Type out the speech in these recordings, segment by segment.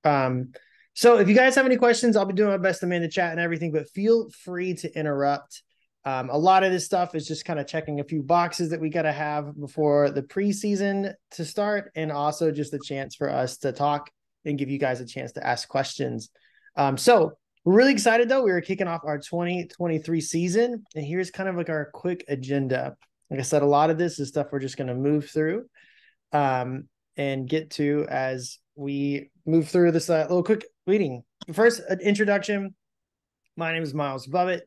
Um, so if you guys have any questions, I'll be doing my best to man the chat and everything, but feel free to interrupt. A lot of this stuff is just kind of checking a few boxes that we got to have before the preseason to start, and also just a chance for us to talk and give you guys a chance to ask questions. So we're really excited though. We are kicking off our 2023 season, and here's kind of like our quick agenda. Like I said, a lot of this is stuff we're just going to move through and get to as we move through this little quick reading. First, an introduction. My name is Miles Bubbett.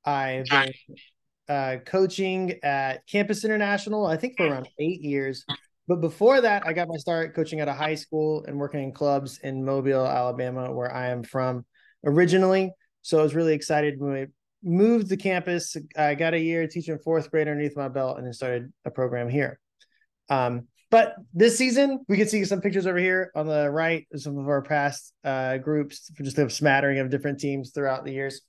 I've been coaching at Campus International, I think for around 8 years. But before that, I got my start coaching at a high school and working in clubs in Mobile, Alabama, where I am from originally. So I was really excited when we moved to campus. I got a year teaching fourth grade underneath my belt and then started a program here. But this season, we can see some pictures over here on the right of some of our past groups, just a smattering of different teams throughout the years.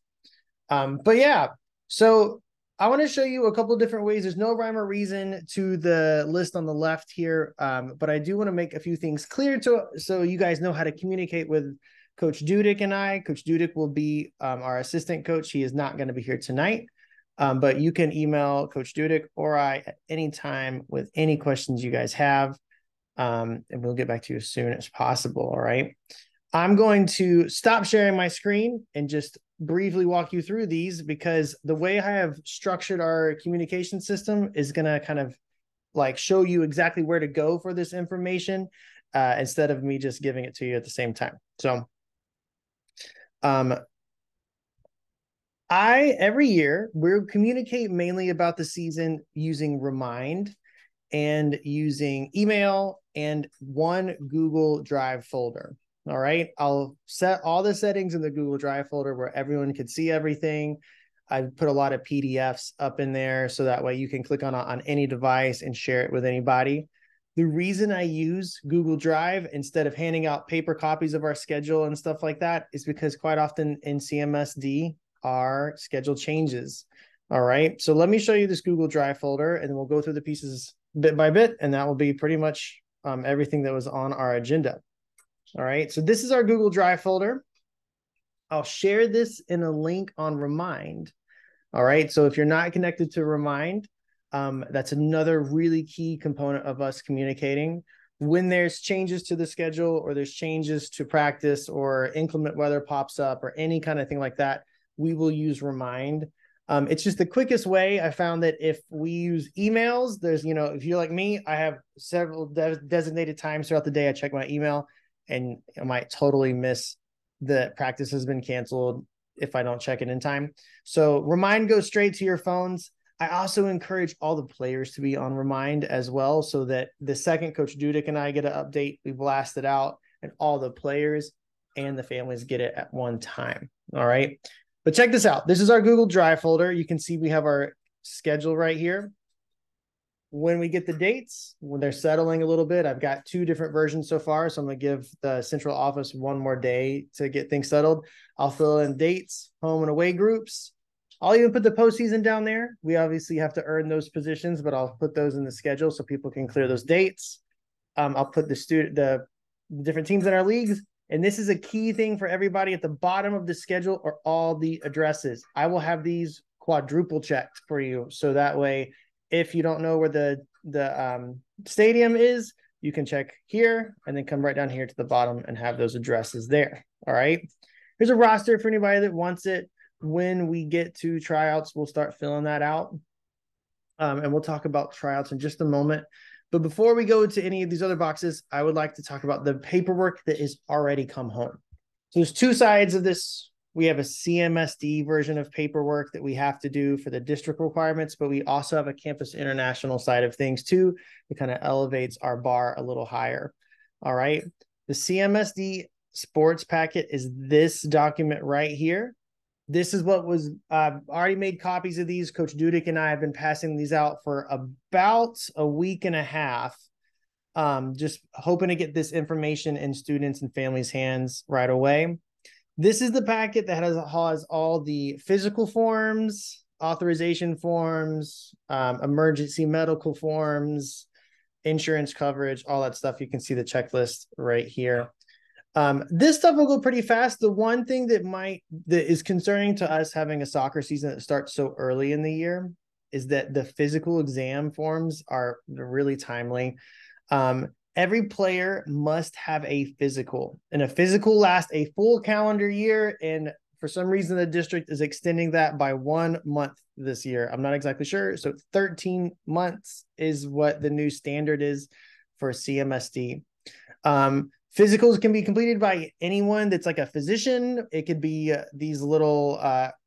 But yeah, so I want to show you a couple of different ways. There's no rhyme or reason to the list on the left here, but I do want to make a few things clear so you guys know how to communicate with Coach Dudick and I. Coach Dudick will be our assistant coach. He is not going to be here tonight, but you can email Coach Dudick or I at any time with any questions you guys have, and we'll get back to you as soon as possible, all right? I'm going to stop sharing my screen and just briefly walk you through these, because the way I have structured our communication system is going to kind of like show you exactly where to go for this information instead of me just giving it to you at the same time. So every year we communicate mainly about the season using Remind and using email and one Google Drive folder. All right, I'll set all the settings in the Google Drive folder where everyone can see everything. I've put a lot of PDFs up in there so that way you can click on any device and share it with anybody. The reason I use Google Drive instead of handing out paper copies of our schedule and stuff like that is because quite often in CMSD, our schedule changes. All right, so let me show you this Google Drive folder and then we'll go through the pieces bit by bit, and that will be pretty much everything that was on our agenda. All right, so this is our Google Drive folder. I'll share this in a link on Remind. All right, so if you're not connected to Remind, that's another really key component of us communicating. When there's changes to the schedule or there's changes to practice or inclement weather pops up or any kind of thing like that, we will use Remind. It's just the quickest way. I found that if we use emails, there's, if you're like me, I have several designated times throughout the day I check my email, and I might totally miss the practice has been canceled if I don't check it in time. So Remind goes straight to your phones. I also encourage all the players to be on Remind as well, so that the second Coach Dudick and I get an update, we blast it out, and all the players and the families get it at one time. All right. But check this out. This is our Google Drive folder. You can see we have our schedule right here. When we get the dates, when they're settling a little bit, I've got 2 different versions so far. So I'm going to give the central office one more day to get things settled. I'll fill in dates, home and away groups. I'll even put the postseason down there. We obviously have to earn those positions, but I'll put those in the schedule so people can clear those dates. I'll put the different teams in our leagues. And this is a key thing for everybody. At the bottom of the schedule are all the addresses. I will have these quadruple checked for you. So that way, if you don't know where the stadium is, you can check here and then come right down here to the bottom and have those addresses there. All right. Here's a roster for anybody that wants it. When we get to tryouts, we'll start filling that out. And we'll talk about tryouts in just a moment. But before we go to any of these other boxes, I would like to talk about the paperwork that is already come home. So there's 2 sides of this. We have a CMSD version of paperwork that we have to do for the district requirements, but we also have a Campus International side of things too. It kind of elevates our bar a little higher. All right. The CMSD sports packet is this document right here. This is what was already made copies of these. Coach Dudick and I have been passing these out for about a week and a half, just hoping to get this information in students and families' hands right away. This is the packet that has all the physical forms, authorization forms, emergency medical forms, insurance coverage, all that stuff. You can see the checklist right here. This stuff will go pretty fast. The one thing that is concerning to us having a soccer season that starts so early in the year is that the physical exam forms are really timely. Every player must have a physical, and a physical lasts a full calendar year. And for some reason, the district is extending that by 1 month this year. I'm not exactly sure. So 13 months is what the new standard is for CMSD. Physicals can be completed by anyone that's like a physician. It could be these little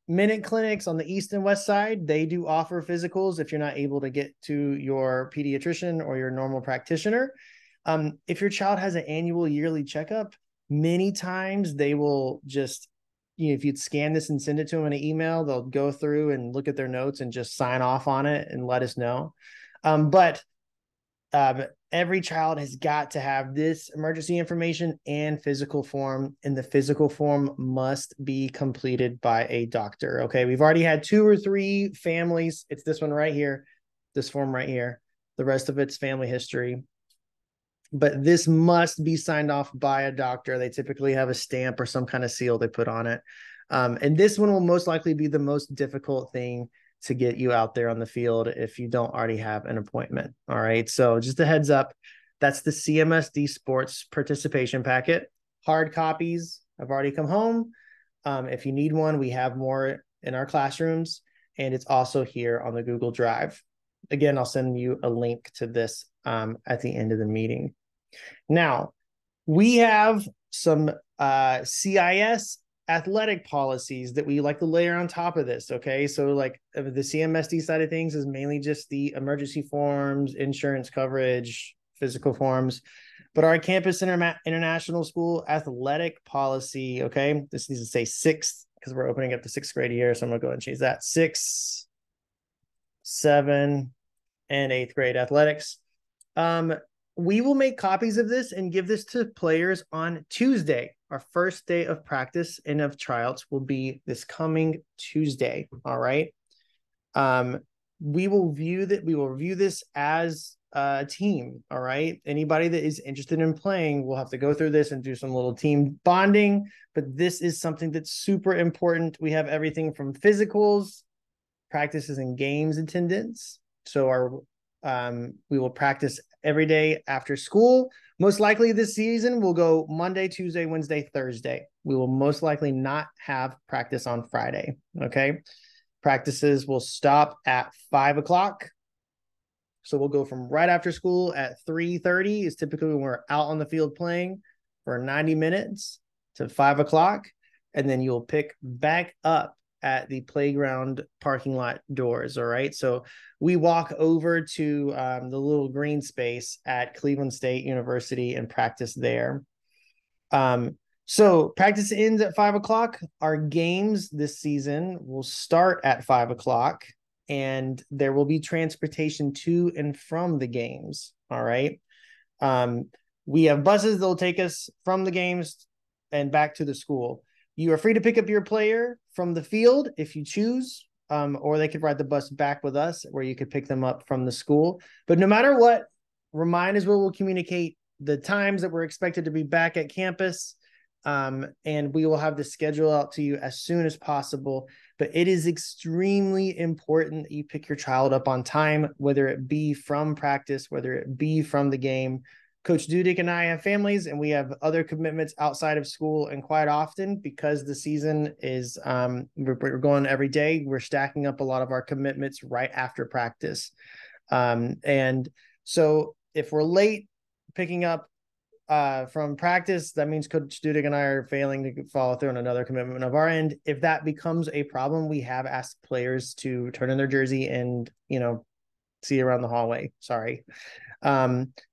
minute clinics on the east and west side. They do offer physicals if you're not able to get to your pediatrician or your normal practitioner. If your child has an annual yearly checkup, many times they will just, if you'd scan this and send it to them in an email, they'll go through and look at their notes and just sign off on it and let us know. But every child has got to have this emergency information and physical form, and the physical form must be completed by a doctor. Okay, we've already had 2 or 3 families. It's this one right here, this form right here. The rest of it's family history. But this must be signed off by a doctor. They typically have a stamp or some kind of seal they put on it. And this one will most likely be the most difficult thing to get you out there on the field if you don't already have an appointment. All right. So just a heads up, that's the CMSD sports participation packet. Hard copies have already come home. If you need one, we have more in our classrooms, and it's also here on the Google Drive. Again, I'll send you a link to this at the end of the meeting. Now, we have some CIS athletic policies that we like to layer on top of this. Okay. So like the CMSD side of things is mainly just the emergency forms, insurance coverage, physical forms, but our campus international school athletic policy. Okay. This needs to say 6th because we're opening up the 6th grade year. So I'm going to go ahead and change that. 6, 7, and 8th grade athletics. We will make copies of this and give this to players on Tuesday. Our first day of practice and of tryouts will be this coming Tuesday. All right. We will review this as a team. All right. Anybody that is interested in playing will have to go through this and do some little team bonding. But this is something that's super important. We have everything from physicals, practices, and games attendance. So we will practice every day after school. Most likely this season will go Monday, Tuesday, Wednesday, Thursday. We will most likely not have practice on Friday. Okay. Practices will stop at 5 o'clock. So we'll go from right after school at 3:30 is typically when we're out on the field playing for 90 minutes to 5 o'clock. And then you'll pick back up at the playground parking lot doors. All right. So we walk over to the little green space at Cleveland State University and practice there. So practice ends at 5 o'clock. Our games this season will start at 5 o'clock, and there will be transportation to and from the games. All right. We have buses that will take us from the games and back to the school. You are free to pick up your player from the field if you choose, or they could ride the bus back with us where you could pick them up from the school. But no matter what, Remind is where we'll communicate the times that we're expected to be back at campus, and we will have the schedule out to you as soon as possible. But it is extremely important that you pick your child up on time, whether it be from practice, whether it be from the game. Coach Dudick and I have families, and we have other commitments outside of school. And quite often, because the season is, we're going every day, we're stacking up a lot of our commitments right after practice. And so if we're late picking up from practice, that means Coach Dudick and I are failing to follow through on another commitment of our end. If that becomes a problem, we have asked players to turn in their jersey and, see you around the hallway. Sorry.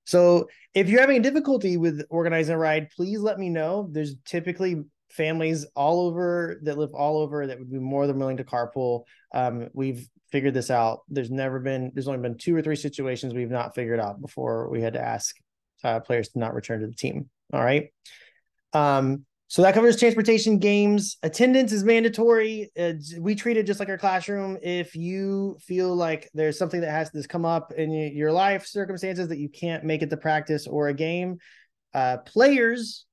So if you're having difficulty with organizing a ride, please let me know. There's typically families that live all over that would be more than willing to carpool. We've figured this out. There's only been 2 or 3 situations we've not figured out before we had to ask players to not return to the team. All right. So that covers transportation, games. Attendance is mandatory. We treat it just like our classroom. If you feel like there's something that has to come up in your life circumstances that you can't make it to practice or a game, players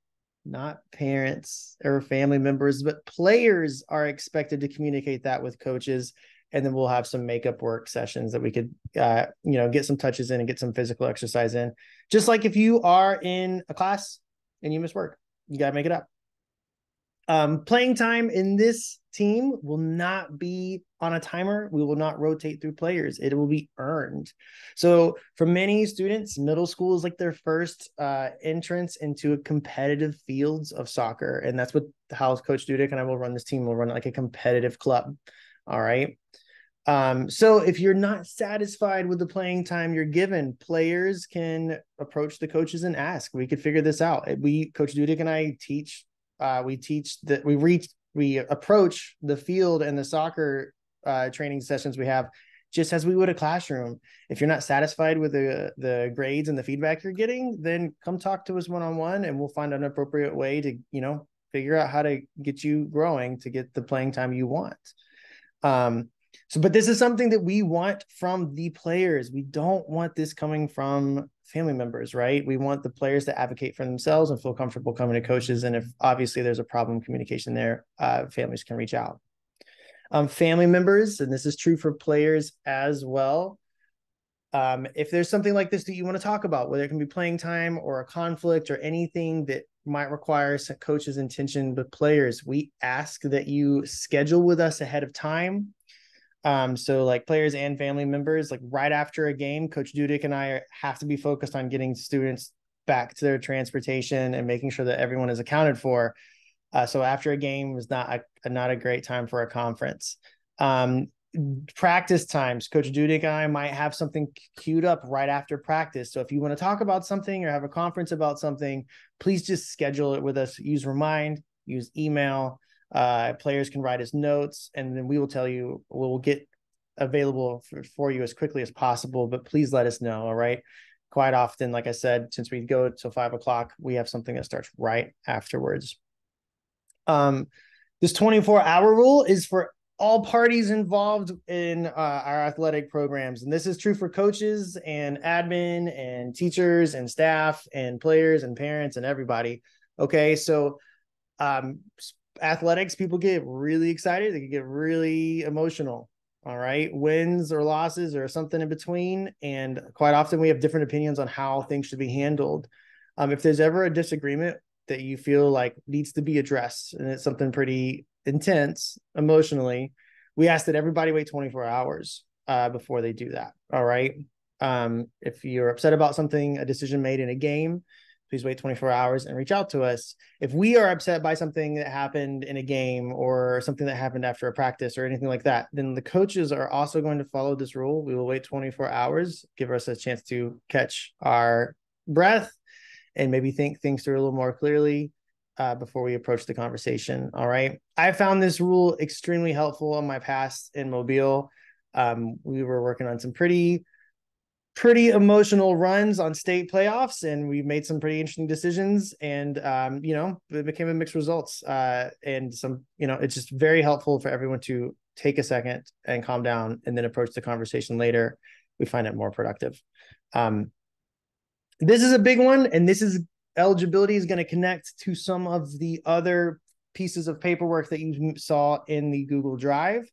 not parents or family members, but players are expected to communicate that with coaches. And then we'll have some makeup work sessions that we could, get some touches in and get some physical exercise in. Just like if you are in a class and you miss work, you got to make it up. Playing time in this team will not be on a timer. We will not rotate through players. It will be earned. So for many students, middle school is like their first entrance into competitive fields of soccer. And that's what how Coach Dudek and I will run this team. We'll run it like a competitive club. All right. So if you're not satisfied with the playing time you're given, players can approach the coaches and ask. We could figure this out. Coach Dudek and I teach. We approach the field and the soccer training sessions we have just as we would a classroom. If you're not satisfied with the grades and the feedback you're getting, then come talk to us one-on-one and we'll find an appropriate way to, figure out how to get you growing to get the playing time you want. But this is something that we want from the players. We don't want this coming from family members, right? We want the players to advocate for themselves and feel comfortable coming to coaches. And if obviously there's a problem communication there, families can reach out. Family members, and this is true for players as well. If there's something like this that you want to talk about, whether it can be playing time or a conflict or anything that might require some coach's intention with players, we ask that you schedule with us ahead of time. So like players and family members, like right after a game, Coach Dudek and I have to be focused on getting students back to their transportation and making sure that everyone is accounted for. So after a game is not a great time for a conference. Practice times, Coach Dudek and I might have something queued up right after practice. So if you want to talk about something or have a conference about something, please just schedule it with us. Use Remind, use email. Players can write us notes, and then we will tell you, we'll get available for you as quickly as possible, but please let us know. All right. Quite often, like I said, since we go till 5 o'clock, we have something that starts right afterwards. This 24-hour rule is for all parties involved in our athletic programs. And this is true for coaches and admin and teachers and staff and players and parents and everybody. Okay. So, athletics, people get really excited. They can get really emotional. All right. Wins or losses or something in between. And quite often we have different opinions on how things should be handled. If there's ever a disagreement that you feel like needs to be addressed and it's something pretty intense emotionally, we ask that everybody wait 24 hours before they do that. All right. If you're upset about something, a decision made in a game, please wait 24 hours and reach out to us. If we are upset by something that happened in a game or something that happened after a practice or anything like that, then the coaches are also going to follow this rule. We will wait 24 hours, give us a chance to catch our breath and maybe think things through a little more clearly before we approach the conversation. All right. I found this rule extremely helpful in my past in Mobile. We were working on some pretty emotional runs on state playoffs, and we made some pretty interesting decisions, and it became a mixed results, and some, it's just very helpful for everyone to take a second and calm down and then approach the conversation later. We find it more productive. This is a big one, and eligibility is going to connect to some of the other pieces of paperwork that you saw in the Google Drive.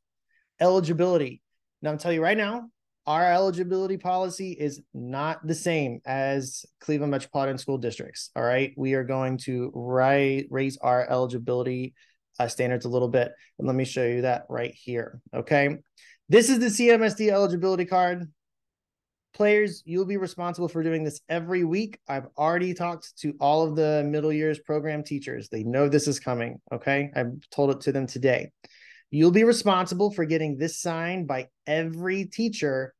Eligibility. Now, I'm telling you right now, our eligibility policy is not the same as Cleveland Metropolitan School District's. All right. We are going to raise our eligibility standards a little bit. And let me show you that right here. Okay. This is the CMSD eligibility card. Players, you'll be responsible for doing this every week. I've already talked to all of the middle years program teachers. They know this is coming. Okay. I've told it to them today. You'll be responsible for getting this signed by every teacher,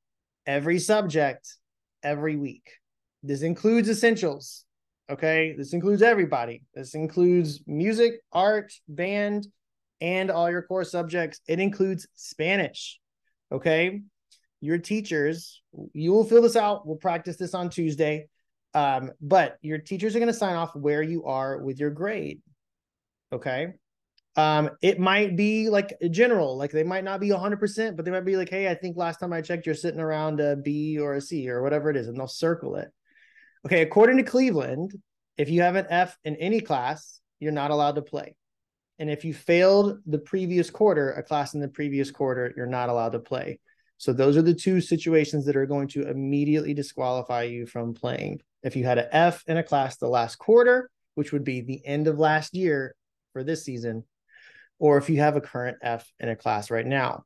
every subject, every week. This includes essentials, okay? This includes everybody. This includes music, art, band, and all your core subjects. It includes Spanish, okay? Your teachers, you will fill this out. We'll practice this on Tuesday, but your teachers are going to sign off where you are with your grade, okay? It might be like a general, like they might not be 100%, but they might be like, hey, I think last time I checked, you're sitting around a B or a C or whatever it is, and they'll circle it. Okay. According to Cleveland, if you have an F in any class, you're not allowed to play. And if you failed the previous quarter, a class in the previous quarter, you're not allowed to play. So those are the two situations that are going to immediately disqualify you from playing. If you had an F in a class the last quarter, which would be the end of last year for this season, or if you have a current F in a class right now.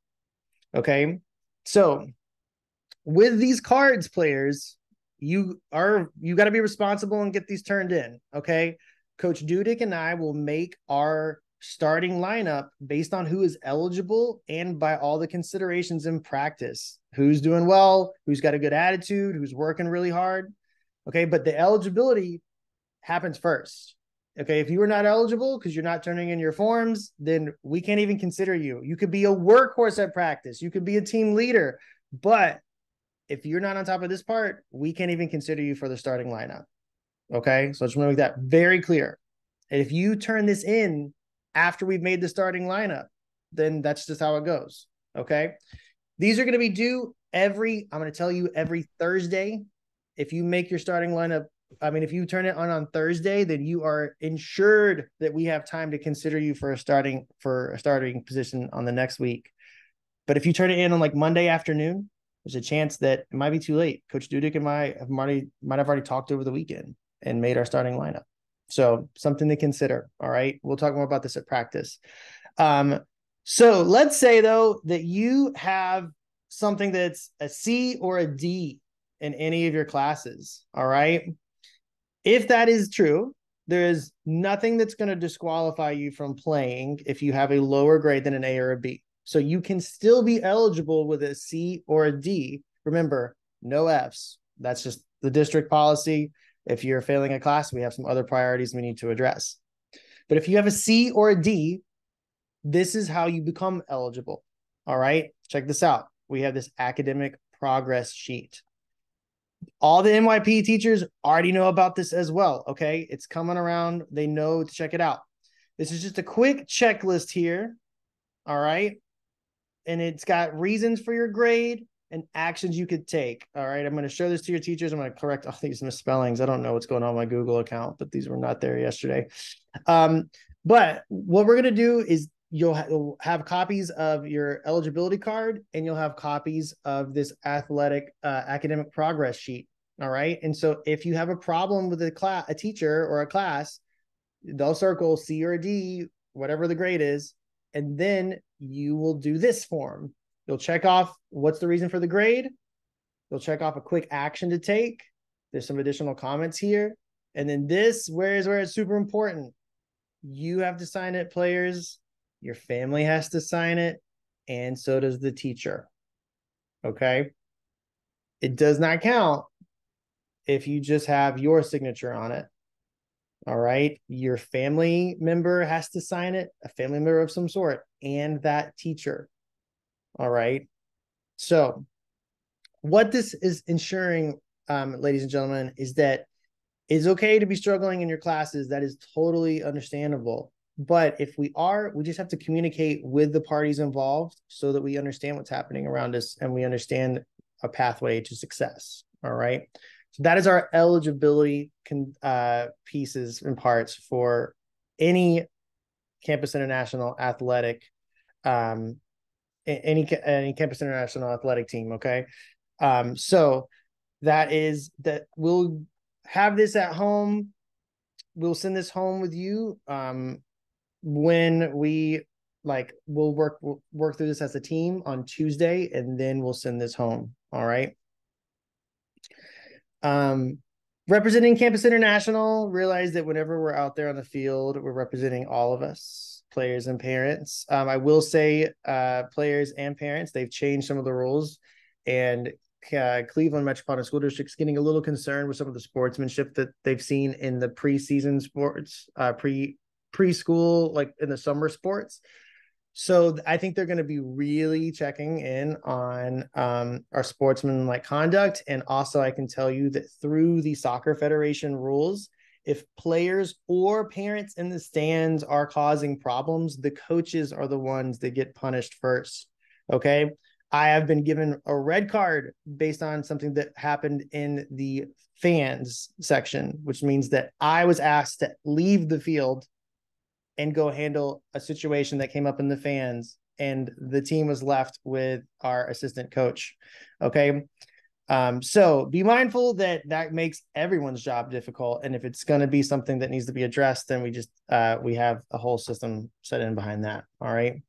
Okay. So with these cards, players, you got to be responsible and get these turned in. Okay. Coach Dudick and I will make our starting lineup based on who is eligible and by all the considerations in practice. Who's doing well, who's got a good attitude, who's working really hard. Okay. But the eligibility happens first. Okay. If you are not eligible because you're not turning in your forms, then we can't even consider you. You could be a workhorse at practice. You could be a team leader. But if you're not on top of this part, we can't even consider you for the starting lineup. Okay. So I just want to make that very clear. And if you turn this in after we've made the starting lineup, then that's just how it goes. Okay. These are going to be due I'm going to tell you every Thursday. If you make your starting lineup, if you turn it on Thursday, then you are ensured that we have time to consider you for a starting position on the next week. But if you turn it in on like Monday afternoon, there's a chance that it might be too late. Coach Dudick and I might have already talked over the weekend and made our starting lineup. So something to consider. All right. We'll talk more about this at practice. So let's say though, that you have something that's a C or a D in any of your classes. All right. If that is true, there is nothing that's going to disqualify you from playing if you have a lower grade than an A or a B. So you can still be eligible with a C or a D. Remember, no Fs. That's just the district policy. If you're failing a class, we have some other priorities we need to address. But if you have a C or a D, this is how you become eligible. All right, check this out. We have this academic progress sheet. All the NYP teachers already know about this as well. Okay, it's coming around. They know to check it out. This is just a quick checklist here. All right. And it's got reasons for your grade and actions you could take. All right. I'm going to show this to your teachers. I'm going to correct all these misspellings. I don't know what's going on my Google account, but these were not there yesterday. But what we're going to do is you'll have copies of your eligibility card and you'll have copies of this academic progress sheet. All right. And so if you have a problem with a teacher or a class, they'll circle C or D, whatever the grade is. And then you will do this form. You'll check off what's the reason for the grade. You'll check off a quick action to take. There's some additional comments here. And then this, where it's super important. You have to sign it, players. Your family has to sign it. And so does the teacher. Okay. It does not count if you just have your signature on it. All right. Your family member has to sign it, a family member of some sort, and that teacher. All right. So what this is ensuring, ladies and gentlemen, is that it's okay to be struggling in your classes. That is totally understandable. But if we just have to communicate with the parties involved so that we understand what's happening around us and we understand a pathway to success. All right. So that is our eligibility pieces and parts for any Campus International athletic, any Campus International athletic team. Okay. So that we'll have this at home. We'll send this home with you. When we'll work through this as a team on Tuesday, and then we'll send this home. All right. Representing Campus International, realize that whenever we're out there on the field, we're representing all of us, players and parents. I will say players and parents, they've changed some of the rules, and Cleveland Metropolitan School District is getting a little concerned with some of the sportsmanship that they've seen in the preseason sports, preschool, like in the summer sports. So I think they're going to be really checking in on our sportsmanlike conduct. And also I can tell you that through the Soccer Federation rules, if players or parents in the stands are causing problems, the coaches are the ones that get punished first. Okay. I have been given a red card based on something that happened in the fans section, which means that I was asked to leave the field and go handle a situation that came up in the fans, and the team was left with our assistant coach. Okay. So be mindful that that makes everyone's job difficult. And if it's going to be something that needs to be addressed, then we have a whole system set in behind that. All right.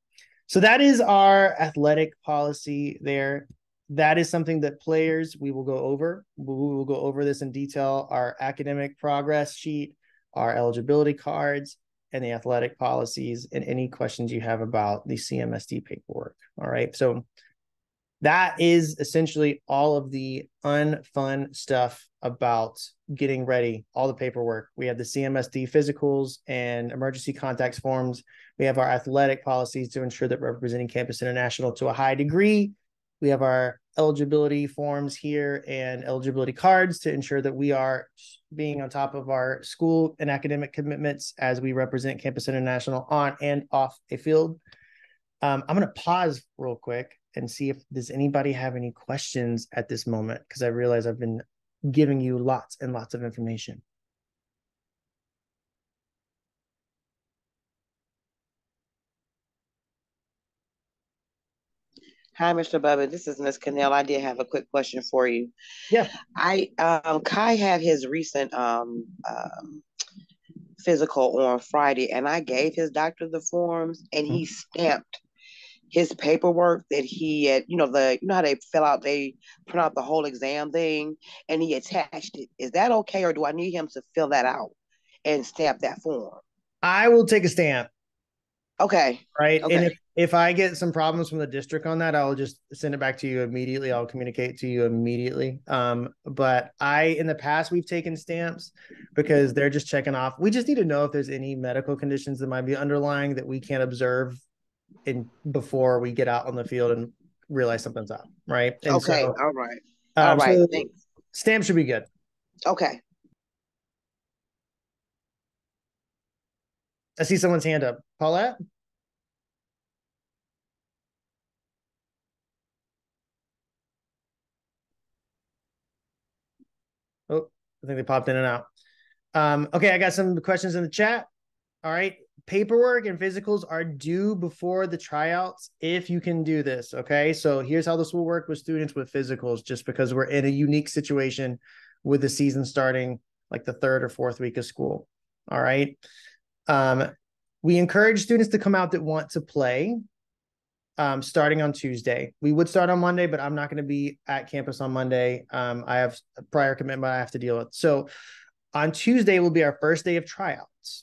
So that is our athletic policy there. That is something that players, we will go over. We will go over this in detail, our academic progress sheet, our eligibility cards, and the athletic policies, and any questions you have about the CMSD paperwork. All right. So that is essentially all of the unfun stuff about getting ready, all the paperwork. We have the CMSD physicals and emergency contacts forms. We have our athletic policies to ensure that we're representing Campus International to a high degree. We have our eligibility forms here and eligibility cards to ensure that we are being on top of our school and academic commitments as we represent Campus International on and off a field. I'm going to pause real quick and see if does anybody have any questions at this moment, because I realize I've been giving you lots and lots of information. Hi, Mr. Bubbett. This is Miss Cannell. I did have a quick question for you. Yeah. Kai had his recent physical on Friday, and I gave his doctor the forms, and he stamped his paperwork that he had, how they fill out, they print out the whole exam thing, and he attached it. Is that okay, or do I need him to fill that out and stamp that form? I will take a stamp. Okay. Right. Okay. And if I get some problems from the district on that, I'll just send it back to you immediately. I'll communicate to you immediately. But in the past, we've taken stamps because they're just checking off. We just need to know if there's any medical conditions that might be underlying that we can't observe before we get out on the field and realize something's up. Right. And okay. so, All right. All right. so thanks. stamp should be good. Okay. I see someone's hand up. Paulette? Oh, I think they popped in and out. Okay, I got some questions in the chat. All right. Paperwork and physicals are due before the tryouts if you can do this. Okay. So here's how this will work with students with physicals, just because we're in a unique situation with the season starting like the third or fourth week of school. All right. We encourage students to come out that want to play starting on Tuesday. We would start on Monday, but I'm not going to be at campus on Monday. I have a prior commitment I have to deal with. So on Tuesday will be our first day of tryouts.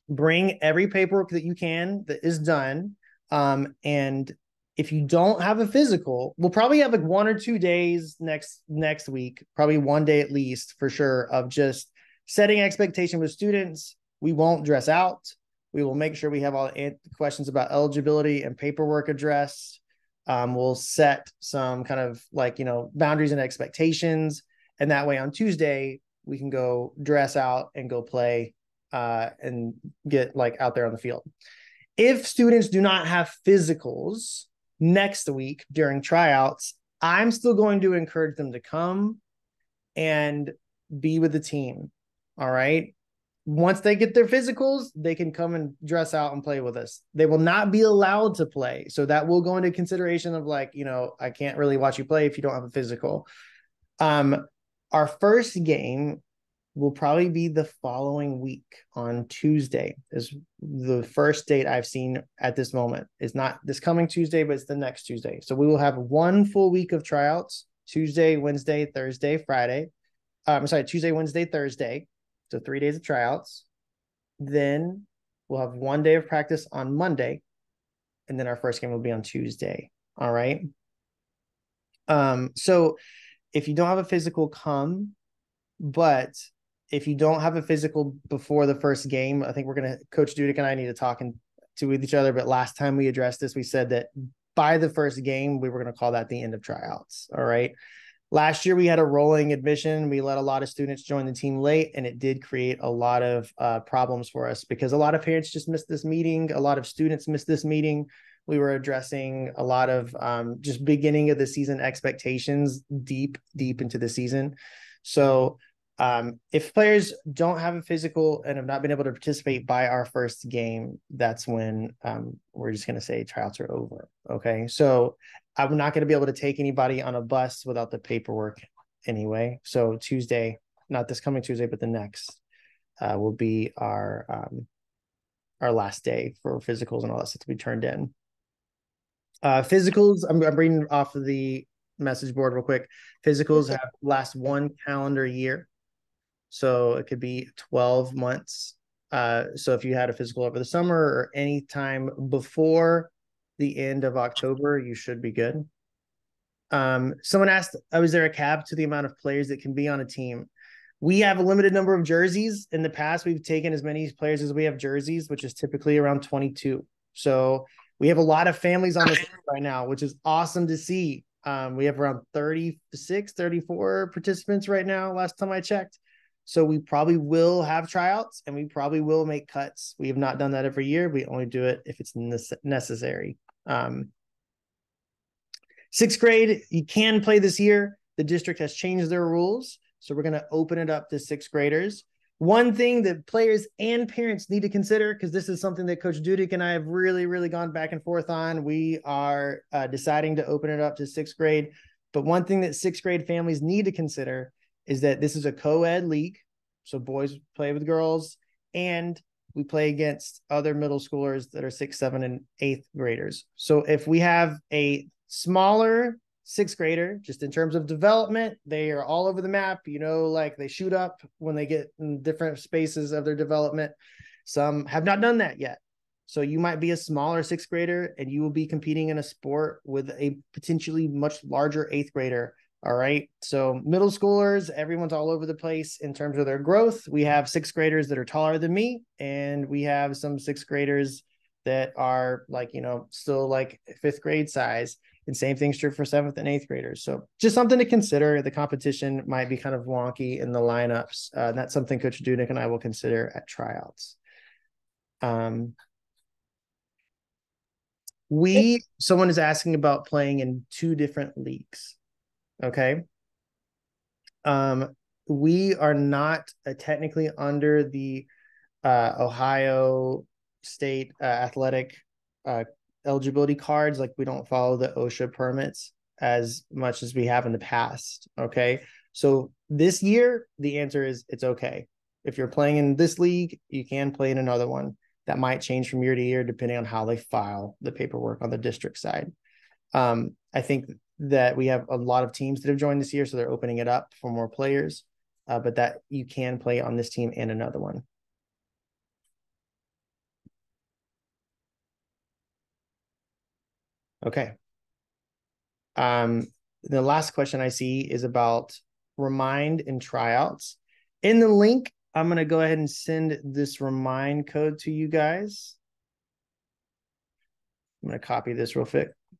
Bring every paperwork that you can that is done. And if you don't have a physical, we'll probably have like 1 or 2 days next week, probably 1 day at least for sure, of just setting expectation with students. We won't dress out. We will make sure we have all the questions about eligibility and paperwork addressed. We'll set some kind of boundaries and expectations. And that way on Tuesday, we can go dress out and go play and get out there on the field. If students do not have physicals next week during tryouts, I'm still going to encourage them to come and be with the team. All right. Once they get their physicals, they can come and dress out and play with us. They will not be allowed to play. So that will go into consideration of I can't really watch you play if you don't have a physical. Our first game will probably be the following week on Tuesday is the first date I've seen at this moment. It's not this coming Tuesday, but it's the next Tuesday. So we will have 1 full week of tryouts, Tuesday, Wednesday, Thursday, Friday. Tuesday, Wednesday, Thursday. So 3 days of tryouts. Then we'll have 1 day of practice on Monday. And then our first game will be on Tuesday. All right. So if you don't have a physical, come. But if you don't have a physical before the first game, I think Coach Dudek and I need to talk with each other. But last time we addressed this, we said that by the first game, we were going to call that the end of tryouts. All right. Last year, we had a rolling admission. We let a lot of students join the team late, and it did create a lot of problems for us because a lot of parents just missed this meeting. A lot of students missed this meeting. We were addressing a lot of just beginning of the season expectations deep into the season. So If players don't have a physical and have not been able to participate by our first game, that's when we're just going to say tryouts are over. Okay. So I'm not going to be able to take anybody on a bus without the paperwork anyway. So Tuesday, not this coming Tuesday, but the next will be our last day for physicals and all that stuff to be turned in. Physicals, I'm reading off of the message board real quick. Physicals have last 1 calendar year. So it could be 12 months. So if you had a physical over the summer or any time before the end of October, you should be good. Someone asked, is there a cap to the amount of players that can be on a team? We have a limited number of jerseys. In the past, we've taken as many players as we have jerseys, which is typically around 22. So we have a lot of families on this right now, which is awesome to see. We have around 36, 34 participants right now, last time I checked. So we probably will have tryouts and we probably will make cuts. We have not done that every year. We only do it if it's necessary. 6th grade, you can play this year. The district has changed their rules. So we're going to open it up to 6th graders. One thing that players and parents need to consider, because this is something that Coach Dudick and I have really, really gone back and forth on. We are deciding to open it up to 6th grade. But one thing that 6th grade families need to consider is that this is a co-ed league. So boys play with girls, and we play against other middle schoolers that are 6th, 7th, and 8th graders. So if we have a smaller 6th grader, just in terms of development, they are all over the map, like they shoot up when they get in different spaces of their development. Some have not done that yet. So you might be a smaller 6th grader and you will be competing in a sport with a potentially much larger 8th grader. All right. So middle schoolers, everyone's all over the place in terms of their growth. We have 6th graders that are taller than me, and we have some 6th graders that are still like 5th grade size. And same thing's true for 7th and 8th graders. So just something to consider. The competition might be kind of wonky in the lineups. And that's something Coach Dudek and I will consider at tryouts. Someone is asking about playing in 2 different leagues. Okay. We are not technically under the Ohio State athletic eligibility cards. Like, we don't follow the OSHA permits as much as we have in the past. Okay. So this year, the answer is it's okay. If you're playing in this league, you can play in another one. That might change from year to year, depending on how they file the paperwork on the district side. I think that we have a lot of teams that have joined this year, so they're opening it up for more players, but that you can play on this team and another one. Okay. The last question I see is about Remind and tryouts. In the link, I'm going to go ahead and send this Remind code to you guys. I'm going to copy this real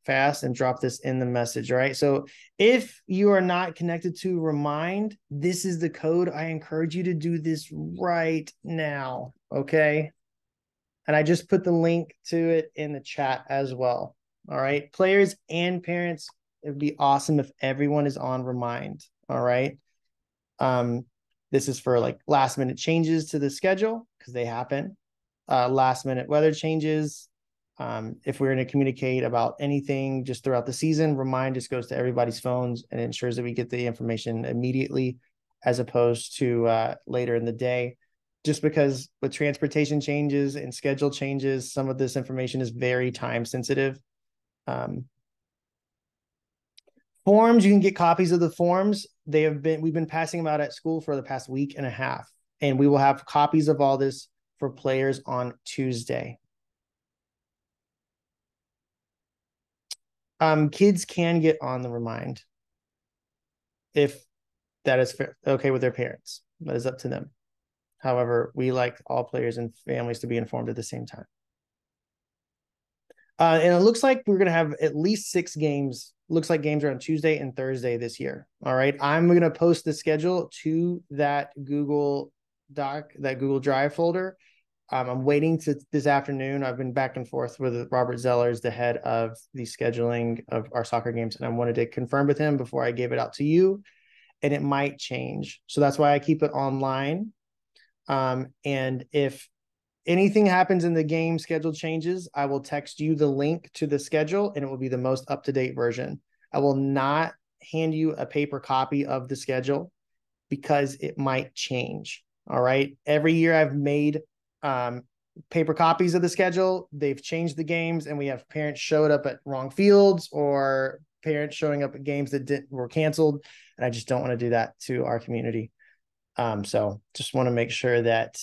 fast and drop this in the message. All right. So if you are not connected to Remind, this is the code. I encourage you to do this right now. Okay. And I just put the link to it in the chat as well. All right. Players and parents, it would be awesome if everyone is on Remind. All right. This is for like last minute changes to the schedule, because they happen. Last minute weather changes. If we're going to communicate about anything just throughout the season, Remind just goes to everybody's phones and ensures that we get the information immediately, as opposed to later in the day. Just because with transportation changes and schedule changes, some of this information is very time sensitive. Forms, you can get copies of the forms. We've been passing them out at school for the past week and a half, and we will have copies of all this for players on Tuesday. Kids can get on the Remind if that is okay with their parents. That is up to them. However, we like all players and families to be informed at the same time. And it looks like we're going to have at least 6 games. Looks like games are on Tuesday and Thursday this year. All right. I'm going to post the schedule to that Google Doc, that Google Drive folder. I'm waiting to this afternoon. I've been back and forth with Robert Zellers, the head of the scheduling of our soccer games, and I wanted to confirm with him before I gave it out to you. and it might change. So that's why I keep it online. And if anything happens in the game, schedule changes, I will text you the link to the schedule, and it will be the most up-to-date version. I will not hand you a paper copy of the schedule because it might change. All right. Every year I've made paper copies of the schedule. They've changed the games, and we have parents showed up at wrong fields or parents showing up at games that were canceled. And I just don't want to do that to our community. So just want to make sure that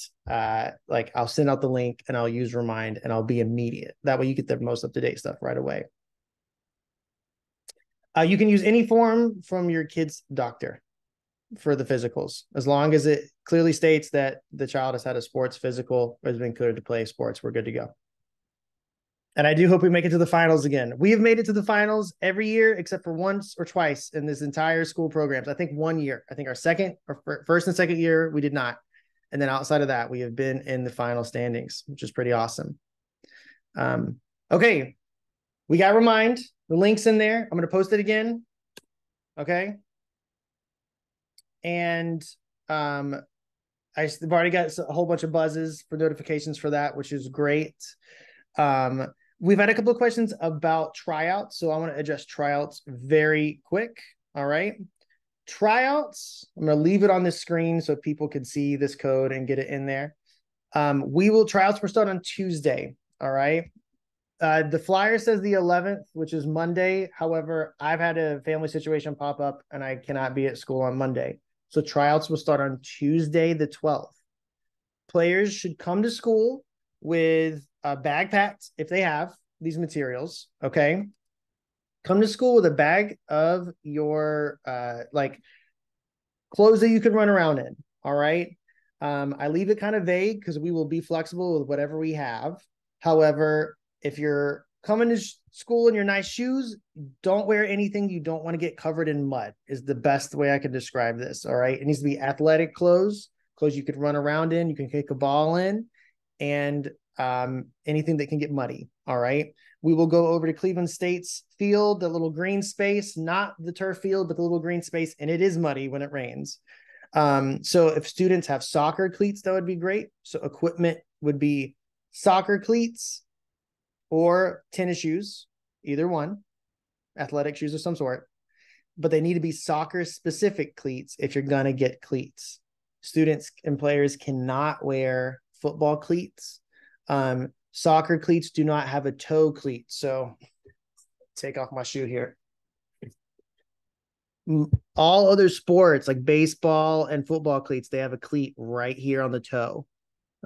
like I'll send out the link and I'll use Remind and I'll be immediate. That way you get the most up-to-date stuff right away. You can use any form from your kid's doctor for the physicals, as long as it clearly states that the child has had a sports physical or has been cleared to play sports. We're good to go. And I do hope we make it to the finals again. We have made it to the finals every year except for once or twice in this entire school programs. I think 1 year. I think our first and second year, we did not. And then outside of that, we have been in the final standings, which is pretty awesome. Okay. We got Remind. The link's in there. I'm going to post it again. Okay. And I've already got a whole bunch of buzzes for notifications for that, which is great. We've had a couple of questions about tryouts, so I want to address tryouts very quick. All right. Tryouts, I'm going to leave it on the screen so people can see this code and get it in there. Tryouts will start on Tuesday. All right. The flyer says the 11th, which is Monday. However, I've had a family situation pop up and I cannot be at school on Monday. So tryouts will start on Tuesday, the 12th. Players should come to school with a bag packed if they have these materials. Okay. Come to school with a bag of your like clothes that you can run around in. All right. I leave it kind of vague because we will be flexible with whatever we have. However, if you're coming to school in your nice shoes, don't wear anything you don't want to get covered in mud is the best way I can describe this. All right. It needs to be athletic clothes you could run around in, you can kick a ball in, and anything that can get muddy. All right. We will go over to Cleveland State's field, the little green space, not the turf field, but the little green space. And it is muddy when it rains. So if students have soccer cleats, that would be great. So equipment would be soccer cleats or tennis shoes, either one, athletic shoes of some sort, but they need to be soccer specific cleats if you're going to get cleats. Students and players cannot wear football cleats. Soccer cleats do not have a toe cleat. So take off my shoe here. All other sports like baseball and football cleats, they have a cleat right here on the toe.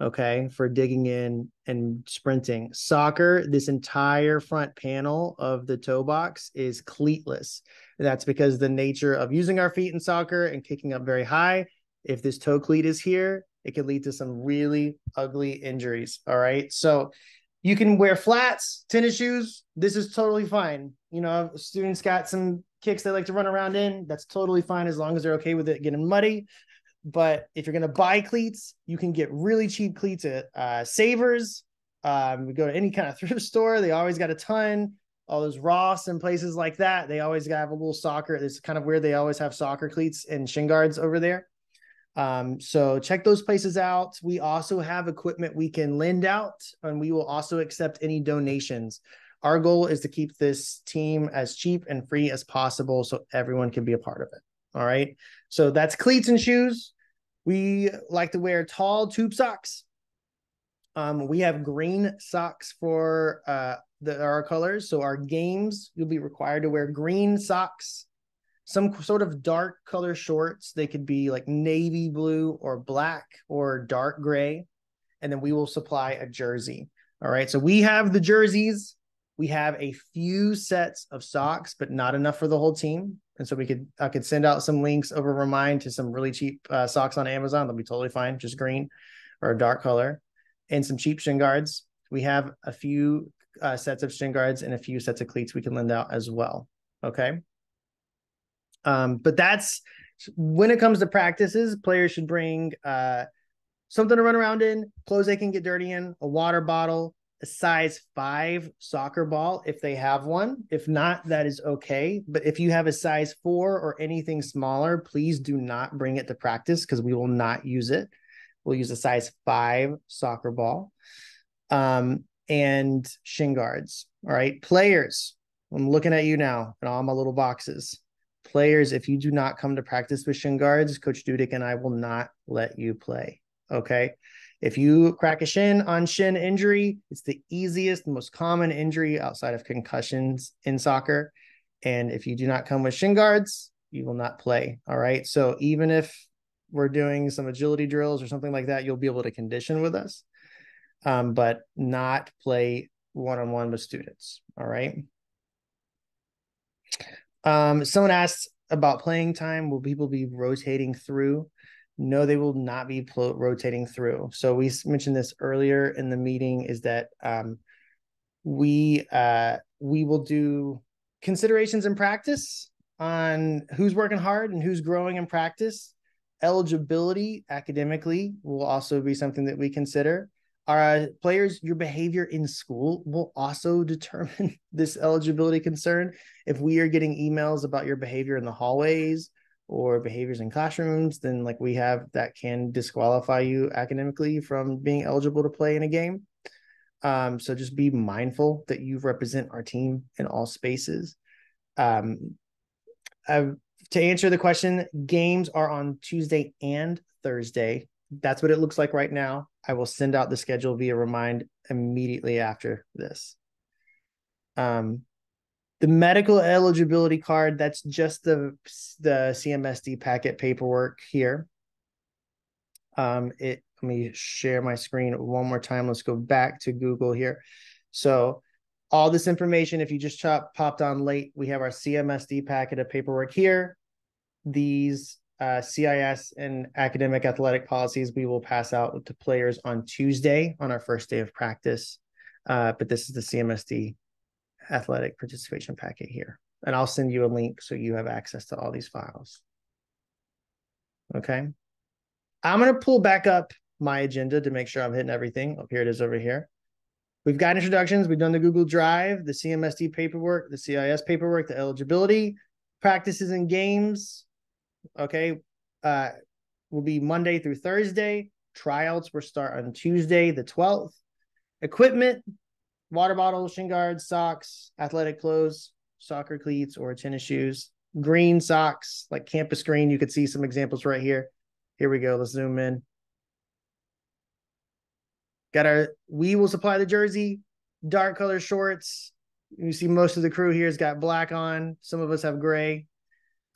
Okay, for digging in and sprinting. Soccer, this entire front panel of the toe box is cleatless. That's because the nature of using our feet in soccer and kicking up very high, if this toe cleat is here, it could lead to some really ugly injuries. All right, so you can wear flats, tennis shoes. This is totally fine. You know, students got some kicks they like to run around in. That's totally fine as long as they're okay with it getting muddy. But if you're going to buy cleats, you can get really cheap cleats at Savers. We go to any kind of thrift store. They always got a ton. All those Ross and places like that. They always have a little soccer. It's kind of weird. They always have soccer cleats and shin guards over there. So check those places out. We also have equipment we can lend out, and we will also accept any donations. Our goal is to keep this team as cheap and free as possible so everyone can be a part of it. All right. So that's cleats and shoes. We like to wear tall tube socks. We have green socks for our colors. So our games, you'll be required to wear green socks, some sort of dark color shorts. They could be like navy blue or black or dark gray. And then we will supply a jersey. All right. So we have the jerseys. We have a few sets of socks, but not enough for the whole team. And so I could send out some links over Remind to some really cheap socks on Amazon. They'll be totally fine, just green or a dark color, and some cheap shin guards. We have a few sets of shin guards and a few sets of cleats we can lend out as well. Okay. But that's when it comes to practices, players should bring something to run around in, clothes they can get dirty in, a water bottle, a size 5 soccer ball if they have one. If not, that is okay. But if you have a size 4 or anything smaller, please do not bring it to practice because we will not use it. We'll use a size 5 soccer ball. And shin guards. All right, players. I'm looking at you now and all my little boxes. Players, if you do not come to practice with shin guards, Coach Dudek and I will not let you play. Okay. If you crack a shin on shin injury, it's the easiest, most common injury outside of concussions in soccer. And if you do not come with shin guards, you will not play. All right. So even if we're doing some agility drills or something like that, you'll be able to condition with us, but not play one-on-one with students. All right. Someone asked about playing time. Will people be rotating through? No, they will not be rotating through. So we mentioned this earlier in the meeting, is that we will do considerations in practice on who's working hard and who's growing in practice. Eligibility academically will also be something that we consider. Our players, your behavior in school will also determine this eligibility concern. If we are getting emails about your behavior in the hallways or behaviors in classrooms, then like we have, that can disqualify you academically from being eligible to play in a game. So just be mindful that you represent our team in all spaces. To answer the question, games are on Tuesday and Thursday. That's what it looks like right now. I will send out the schedule via Remind immediately after this. The medical eligibility card, that's just the CMSD packet paperwork here. Let me share my screen one more time. Let's go back to Google here. So all this information, if you just popped on late, we have our CMSD packet of paperwork here. These CIS and academic athletic policies we will pass out to players on Tuesday on our first day of practice. But this is the CMSD athletic participation packet here. And I'll send you a link so you have access to all these files. Okay. I'm going to pull back up my agenda to make sure I'm hitting everything. Oh, here it is over here. We've got introductions. We've done the Google Drive, the CMSD paperwork, the CIS paperwork, the eligibility, practices and games. Okay. Will be Monday through Thursday. Tryouts will start on Tuesday, the 12th. Equipment, water bottles, shin guards, socks, athletic clothes, soccer cleats or tennis shoes, green socks, like campus green. You could see some examples right here. Here we go. Let's zoom in. We will supply the jersey, dark color shorts. You see most of the crew here has got black on. Some of us have gray.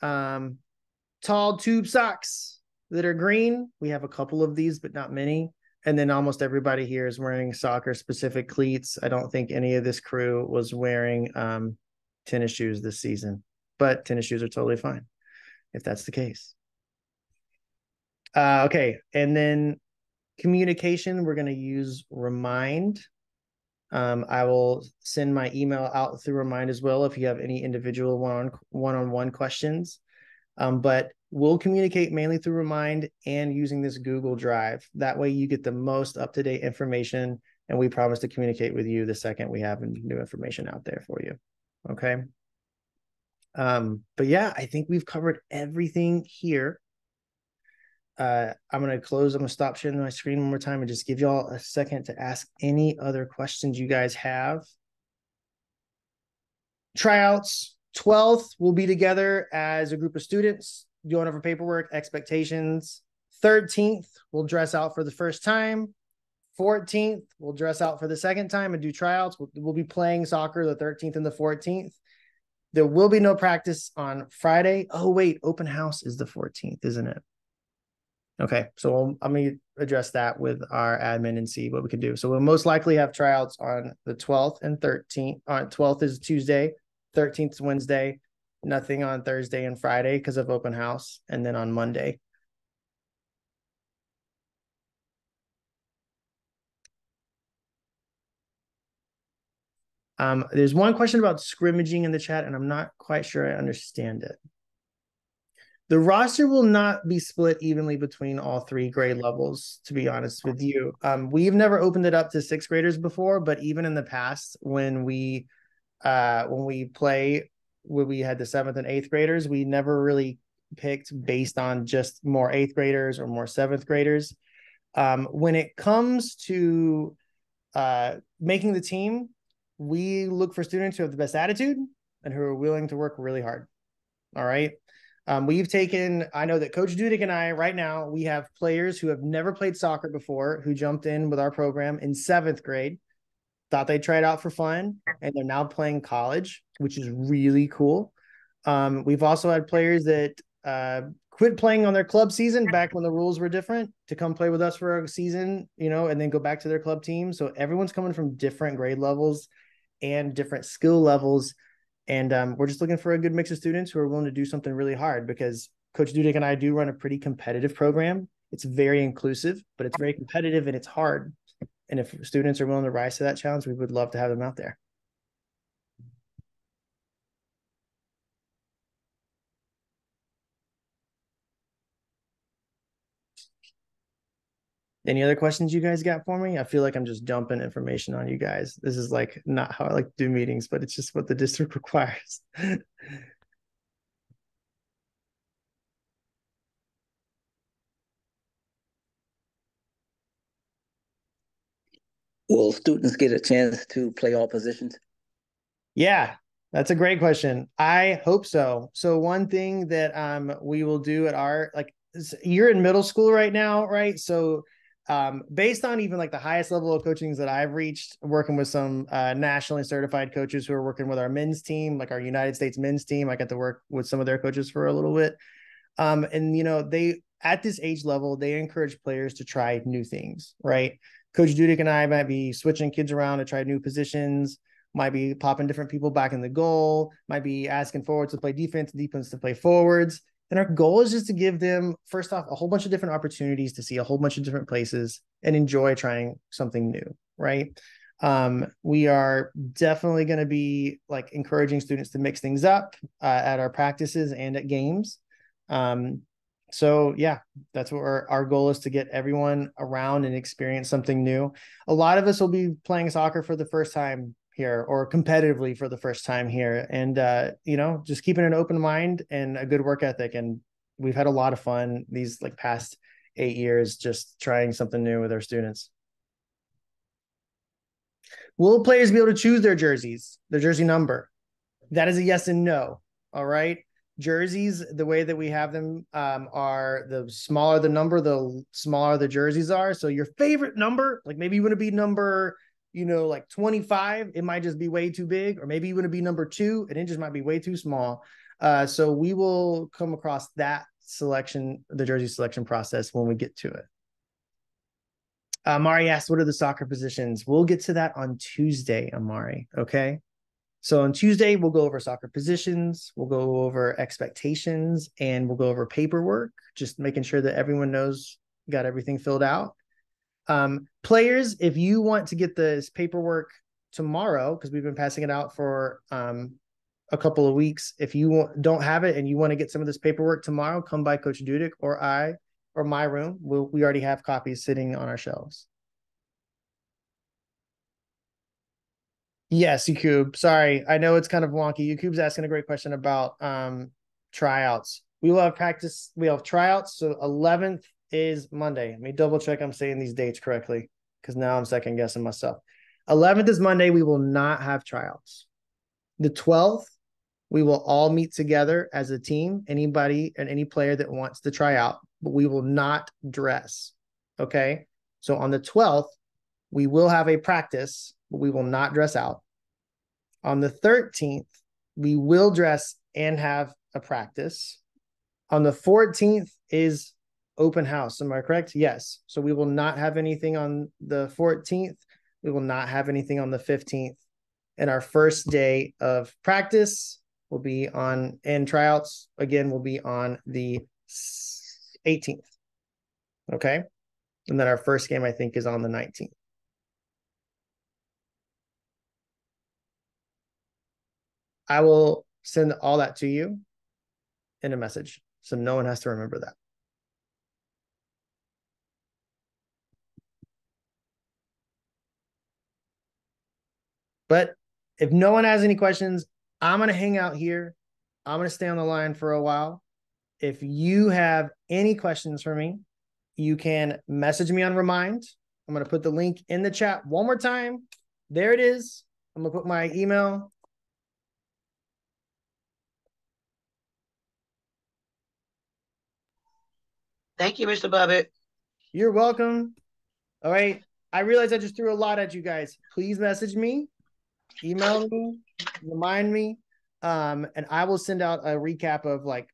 Tall tube socks that are green. We have a couple of these, but not many. And then almost everybody here is wearing soccer specific cleats. I don't think any of this crew was wearing tennis shoes this season, but tennis shoes are totally fine if that's the case. Okay. And then communication, we're going to use Remind. I will send my email out through Remind as well if you have any individual one-on-one questions. But we'll communicate mainly through Remind and using this Google Drive. That way you get the most up-to-date information, and we promise to communicate with you the second we have new information out there for you. Okay. But yeah, I think we've covered everything here. I'm going to stop sharing my screen one more time and just give y'all a second to ask any other questions you guys have. Tryouts, 12th, we'll be together as a group of students going over paperwork, expectations. 13th, we'll dress out for the first time. 14th, we'll dress out for the second time and do tryouts. We'll be playing soccer the 13th and the 14th. There will be no practice on Friday. Oh, wait, open house is the 14th, isn't it? Okay, so I'm going to address that with our admin and see what we can do. So we'll most likely have tryouts on the 12th and 13th. 12th is Tuesday, 13th is Wednesday, nothing on Thursday and Friday because of open house, and then on Monday. There's one question about scrimmaging in the chat, and I'm not quite sure I understand it. The roster will not be split evenly between all three grade levels, to be honest with you. We've never opened it up to sixth graders before, but even in the past, when we play when we had the seventh and eighth graders, we never really picked based on just more eighth graders or more seventh graders. When it comes to making the team, we look for students who have the best attitude and who are willing to work really hard. All right. I know that Coach Dudek and I right now, we have players who have never played soccer before who jumped in with our program in seventh grade, thought they'd try it out for fun, and they're now playing college, which is really cool. We've also had players that quit playing on their club season back when the rules were different to come play with us for a season, and then go back to their club team. So everyone's coming from different grade levels and different skill levels. And we're just looking for a good mix of students who are willing to do something really hard, because Coach Dudek and I do run a pretty competitive program. It's very inclusive, but it's very competitive and it's hard. And if students are willing to rise to that challenge, we would love to have them out there. Any other questions you guys got for me? I feel like I'm just dumping information on you guys. This is like not how I like to do meetings, but it's just what the district requires. Will students get a chance to play all positions? Yeah, that's a great question. I hope so. So one thing that we will do at our, like, you're in middle school right now, right? So based on even like the highest level of coachings that I've reached, working with some nationally certified coaches who are working with our men's team, like our United States men's team. I got to work with some of their coaches for a little bit. And they, at this age level, they encourage players to try new things, right? Coach Dudek and I might be switching kids around to try new positions, might be popping different people back in the goal, might be asking forwards to play defense, defense to play forwards. And our goal is just to give them, first off, a whole bunch of different opportunities to see a whole bunch of different places and enjoy trying something new, right? We are definitely going to be like encouraging students to mix things up at our practices and at games. So yeah, that's what our goal is, to get everyone around and experience something new. A lot of us will be playing soccer for the first time here, or competitively for the first time here. And, just keeping an open mind and a good work ethic. And we've had a lot of fun these like past 8 years, just trying something new with our students. Will players be able to choose their jerseys, their jersey number? That is a yes and no. All right. Jerseys, the way that we have them, are the smaller the number, the smaller the jerseys are. So your favorite number, like maybe you want to be number, like 25, it might just be way too big, or maybe you want to be number 2 and it just might be way too small. So we will come across that selection, the jersey selection process, when we get to it. Amari asked, what are the soccer positions? We'll get to that on Tuesday, Amari. Okay. So on Tuesday, we'll go over soccer positions, we'll go over expectations, and we'll go over paperwork, just making sure that everyone knows, got everything filled out. Players, if you want to get this paperwork tomorrow, because we've been passing it out for a couple of weeks, if you don't have it and you want to get some of this paperwork tomorrow, come by Coach Dudek or I or my room. We already have copies sitting on our shelves. Yes, Yakub. Sorry, I know it's kind of wonky. Yakub's asking a great question about tryouts. We will have practice. We have tryouts. So 11th is Monday. Let me double check I'm saying these dates correctly, because now I'm second guessing myself. 11th is Monday. We will not have tryouts. The 12th, we will all meet together as a team, anybody and any player that wants to try out, but we will not dress. Okay. So on the 12th, we will have a practice, but we will not dress out. On the 13th, we will dress and have a practice. On the 14th is open house. Am I correct? Yes. So we will not have anything on the 14th. We will not have anything on the 15th. And our first day of practice will be on, and tryouts again will be on the 18th. Okay. And then our first game, I think, is on the 19th. I will send all that to you in a message. So no one has to remember that. But if no one has any questions, I'm going to hang out here. I'm going to stay on the line for a while. If you have any questions for me, you can message me on Remind. I'm going to put the link in the chat one more time. There it is. I'm going to put my email. Thank you, Mr. Bubbett. You're welcome. All right. I realize I just threw a lot at you guys. Please message me, email me, remind me, and I will send out a recap of like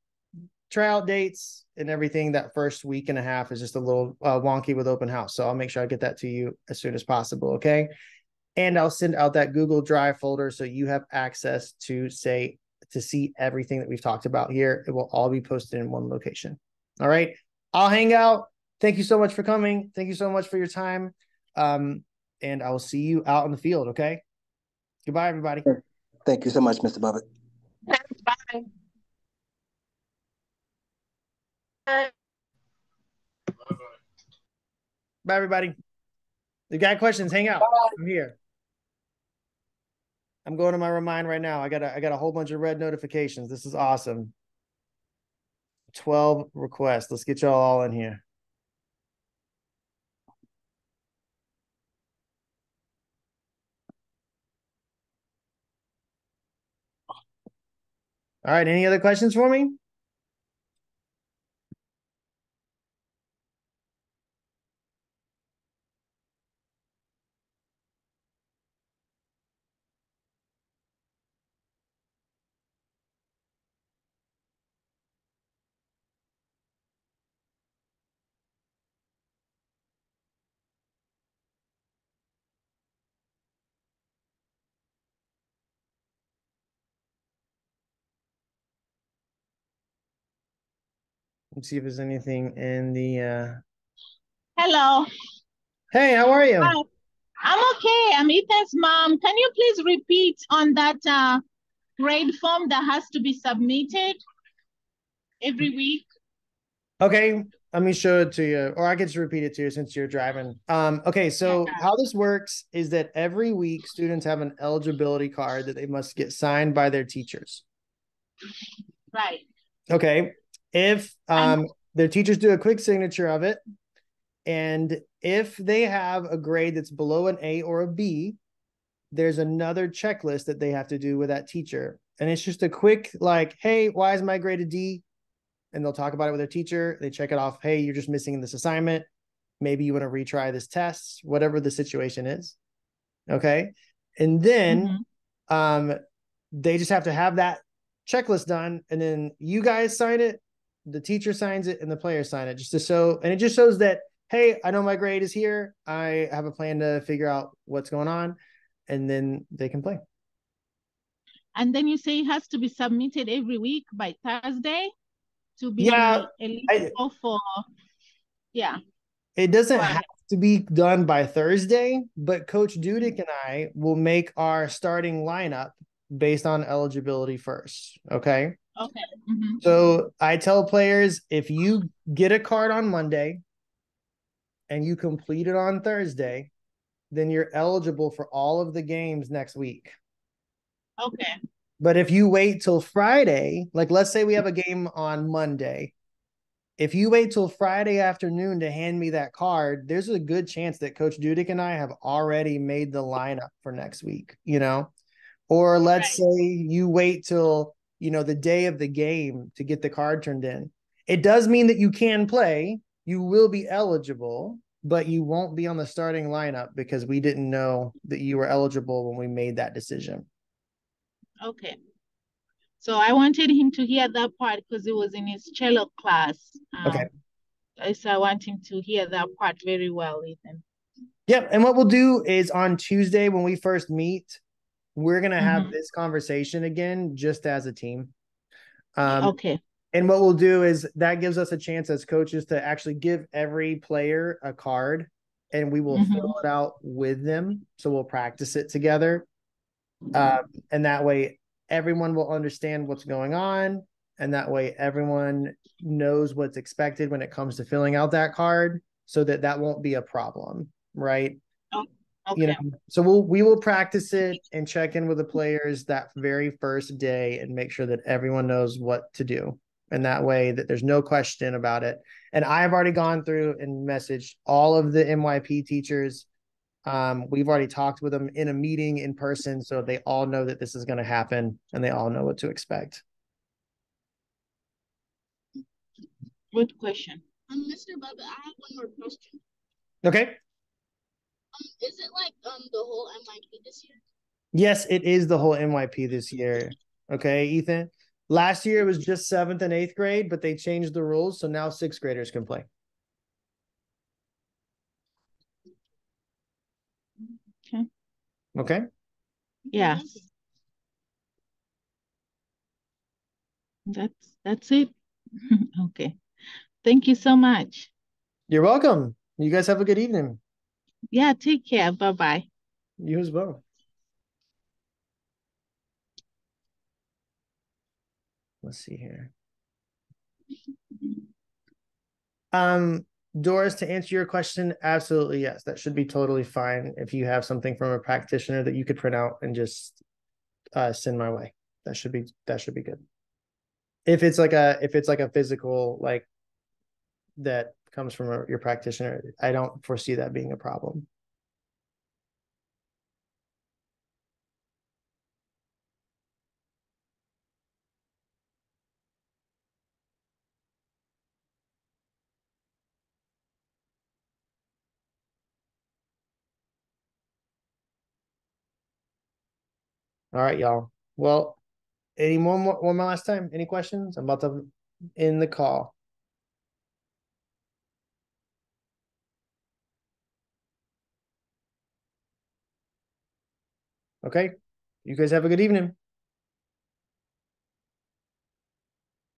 tryout dates and everything. That first week and a half is just a little wonky with open house. So I'll make sure I get that to you as soon as possible. Okay. And I'll send out that Google Drive folder so you have access to see everything that we've talked about here. It will all be posted in one location. All right. I'll hang out. Thank you so much for coming. Thank you so much for your time. And I will see you out in the field. Okay. Goodbye, everybody. Thank you so much, Mr. Bubbett. Bye. Bye, everybody. If you got questions, hang out. I'm here. I'm going to my Remind right now. I got a whole bunch of red notifications. This is awesome. 12 requests. Let's get y'all all in here. All right. Any other questions for me? Let's see if there's anything in the Hello. Hey, how are you? Hi. I'm okay. I'm Ethan's mom. Can you please repeat on that grade form that has to be submitted every week? Okay, let me show it to you, or I can just repeat it to you since you're driving. Okay, so how this works is that every week students have an eligibility card that they must get signed by their teachers. Right. Okay, if their teachers do a quick signature of it, and if they have a grade that's below an A or a B, there's another checklist that they have to do with that teacher. And it's just a quick like, hey, why is my grade a D? And they'll talk about it with their teacher. They check it off. Hey, you're just missing this assignment. Maybe you want to retry this test, whatever the situation is. Okay. And then they just have to have that checklist done. And then you guys sign it, the teacher signs it, and the players sign it just to show. And it just shows that, hey, I know my grade is here. I have a plan to figure out what's going on. And then they can play. And then you say it has to be submitted every week by Thursday to be eligible for, It doesn't have to be done by Thursday, but Coach Dudick and I will make our starting lineup based on eligibility first. Okay. Okay. So I tell players, if you get a card on Monday and you complete it on Thursday, then you're eligible for all of the games next week. Okay. But if you wait till Friday, like let's say we have a game on Monday, if you wait till Friday afternoon to hand me that card, there's a good chance that Coach Dudick and I have already made the lineup for next week, Or let's say you wait till, the day of the game to get the card turned in. It does mean that you can play. You will be eligible, but you won't be on the starting lineup because we didn't know that you were eligible when we made that decision. Okay. So I wanted him to hear that part because it was in his cello class. Okay. So I want him to hear that part very well, Ethan. Yep. And what we'll do is on Tuesday when we first meet, we're going to have this conversation again, just as a team. Okay. And what we'll do is that gives us a chance as coaches to actually give every player a card, and we will fill it out with them. So we'll practice it together. And that way everyone will understand what's going on. And that way everyone knows what's expected when it comes to filling out that card, so that that won't be a problem, right? Oh, You okay. know, so we will practice it and check in with the players that very first day and make sure that everyone knows what to do. And that way that there's no question about it. And I've already gone through and messaged all of the MYP teachers. We've already talked with them in a meeting in person, so they all know that this is going to happen and they all know what to expect. Good question. Mr. Bubbett, I have one more question. Okay. Is it like the whole MIP this year? Yes, it is the whole MYP this year. Okay, Ethan. Last year it was just 7th and 8th grade, but they changed the rules, so now 6th graders can play. Okay. Okay. Yeah. That's it. Okay. Thank you so much. You're welcome. You guys have a good evening. Yeah, take care. Bye-bye. You as well. Let's see here. Doris, to answer your question, absolutely yes. That should be totally fine if you have something from a practitioner that you could print out and just send my way. That should be good. If it's like a physical, like, that comes from your practitioner, I don't foresee that being a problem. All right, y'all. Well, one more last time. Any questions? I'm about to end the call. Okay. You guys have a good evening.